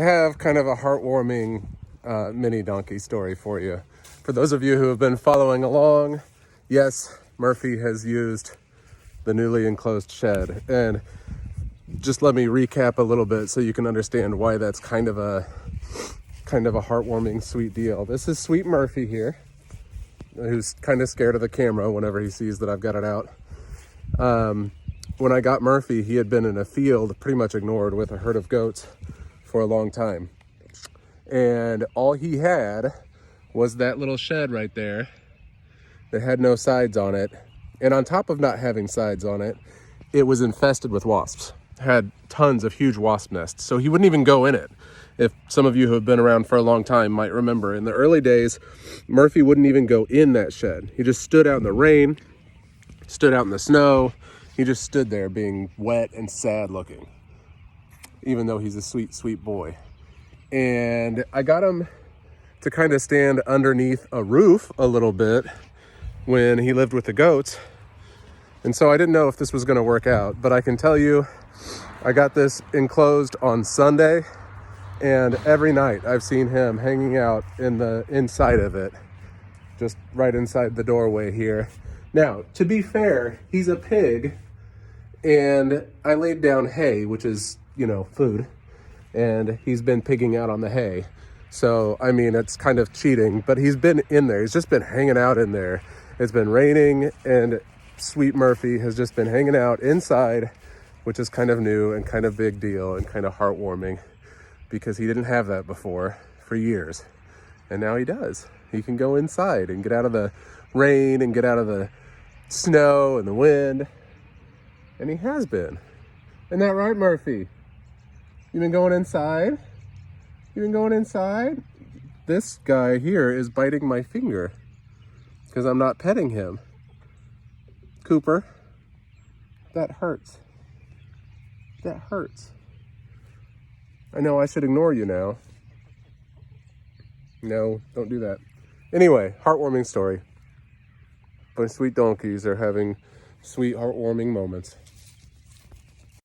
I have kind of a heartwarming mini donkey story for you. For those of you who have been following along, yes, Murphy has used the newly enclosed shed. And just let me recap a little bit so you can understand why that's kind of a heartwarming, sweet deal. This is Sweet Murphy here, who's kind of scared of the camera whenever he sees that I've got it out. When I got Murphy, he had been in a field pretty much ignored with a herd of goats for a long time. And all he had was that little shed right there that had no sides on it. And on top of not having sides on it, it was infested with wasps. Had tons of huge wasp nests. So he wouldn't even go in it. If some of you who have been around for a long time might remember, in the early days, Murphy wouldn't even go in that shed. He just stood out in the rain, stood out in the snow. He just stood there being wet and sad looking, even though he's a sweet, sweet boy. And I got him to kind of stand underneath a roof a little bit when he lived with the goats. And so I didn't know if this was going to work out, but I can tell you, I got this enclosed on Sunday, and every night I've seen him hanging out in the inside of it, just right inside the doorway here. Now, to be fair, he's a pig, and I laid down hay, which is, food, and he's been pigging out on the hay. So, I mean, it's kind of cheating, but he's been in there. He's just been hanging out in there. It's been raining, and Sweet Murphy has just been hanging out inside, which is kind of new and kind of big deal and kind of heartwarming, because he didn't have that before for years. And now he does. He can go inside and get out of the rain and get out of the snow and the wind. And he has been. Isn't that right, Murphy? You been going inside? You been going inside? This guy here is biting my finger because I'm not petting him. Cooper, that hurts. That hurts. I know I should ignore you now. No, don't do that. Anyway, heartwarming story. My sweet donkeys are having sweet, heartwarming moments.